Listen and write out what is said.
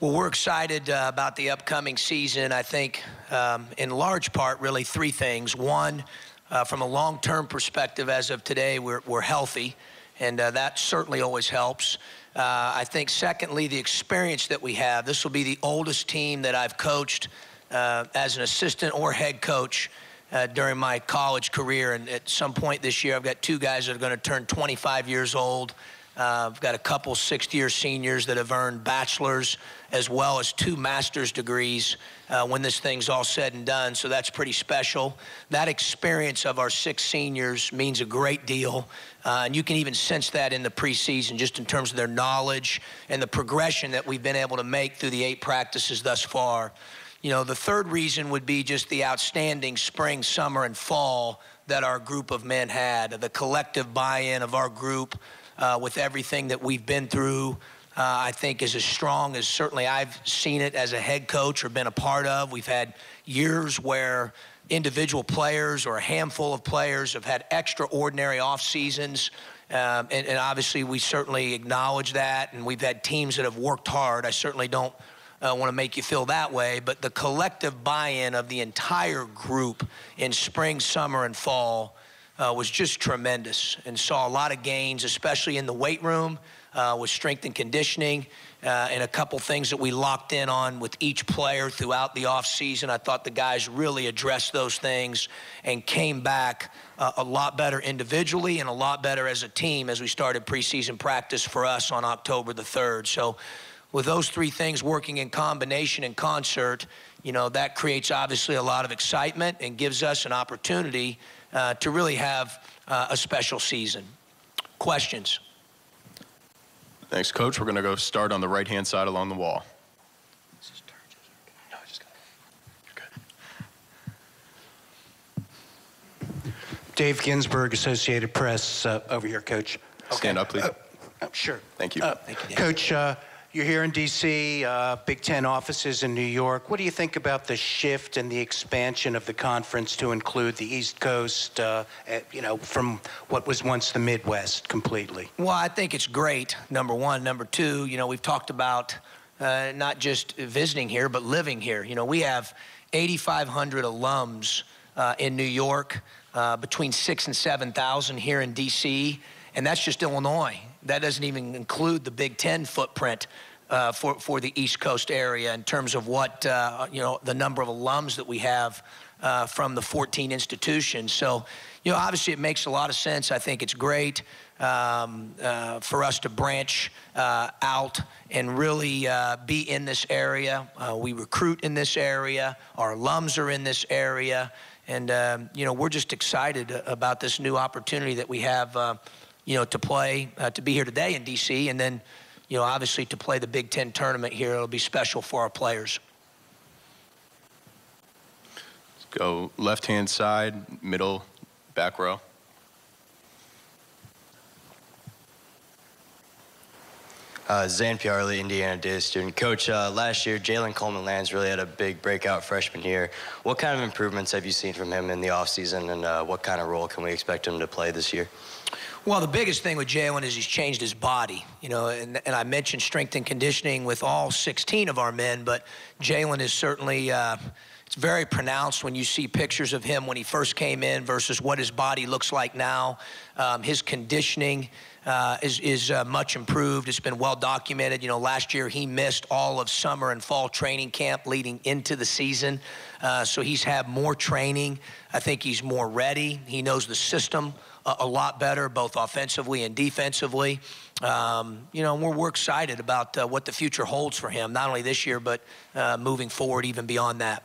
Well, we're excited about the upcoming season. I think in large part, really three things. One, from a long-term perspective, as of today, we're healthy, and that certainly always helps. I think secondly, the experience that we have. This will be the oldest team that I've coached as an assistant or head coach during my college career. And at some point this year, I've got two guys that are going to turn 25 years old. I've got a couple sixth-year seniors that have earned bachelor's as well as 2 master's degrees when this thing's all said and done, so that's pretty special. That experience of our 6 seniors means a great deal, and you can even sense that in the preseason just in terms of their knowledge and the progression that we've been able to make through the 8 practices thus far. You know, the third reason would be just the outstanding spring, summer, and fall that our group of men had, the collective buy-in of our group with everything that we've been through, I think is as strong as certainly I've seen it as a head coach or been a part of. We've had years where individual players or a handful of players have had extraordinary off seasons, and obviously we certainly acknowledge that, and we've had teams that have worked hard. I certainly don't want to make you feel that way, but the collective buy-in of the entire group in spring, summer, and fall was just tremendous, and saw a lot of gains, especially in the weight room with strength and conditioning, and a couple things that we locked in on with each player throughout the offseason. I thought the guys really addressed those things and came back a lot better individually and a lot better as a team as we started preseason practice for us on October the 3rd. So with those 3 things working in combination and concert, you know, that creates obviously a lot of excitement and gives us an opportunity to really have a special season. Questions? Thanks, Coach. We're going to go start on the right-hand side along the wall. No, just go. Good. Dave Ginsburg, Associated Press, over here, Coach. Stand up, please. Sure. Thank you. Thank you, Dave. Coach, you're here in D.C., Big Ten offices in New York. What do you think about the shift and the expansion of the conference to include the East Coast, you know, from what was once the Midwest completely? Well, I think it's great, number one. Number two, you know, we've talked about not just visiting here, but living here. You know, we have 8,500 alums in New York, between 6,000 and 7,000 here in D.C., and that's just Illinois. That doesn't even include the Big Ten footprint for the East Coast area in terms of what, you know, the number of alums that we have from the 14 institutions. So, you know, obviously it makes a lot of sense. I think it's great for us to branch out and really be in this area. We recruit in this area. Our alums are in this area. And, you know, we're just excited about this new opportunity that we have, you know, to play, to be here today in D.C., and then, you know, obviously to play the Big Ten tournament here. It'll be special for our players. Let's go left-hand side, middle, back row. Zane Piarli, Indiana Data student. Coach, last year, Jalen Coleman-Lands really had a big breakout freshman year. What kind of improvements have you seen from him in the offseason, and what kind of role can we expect him to play this year? Well, the biggest thing with Jalen is he's changed his body, you know, and I mentioned strength and conditioning with all 16 of our men, but Jalen is certainly, it's very pronounced when you see pictures of him when he first came in versus what his body looks like now. His conditioning is much improved. It's been well documented. You know, last year he missed all of summer and fall training camp leading into the season. So he's had more training. I think he's more ready. He knows the system a lot better, both offensively and defensively. You know, we're excited about what the future holds for him, not only this year, but moving forward even beyond that.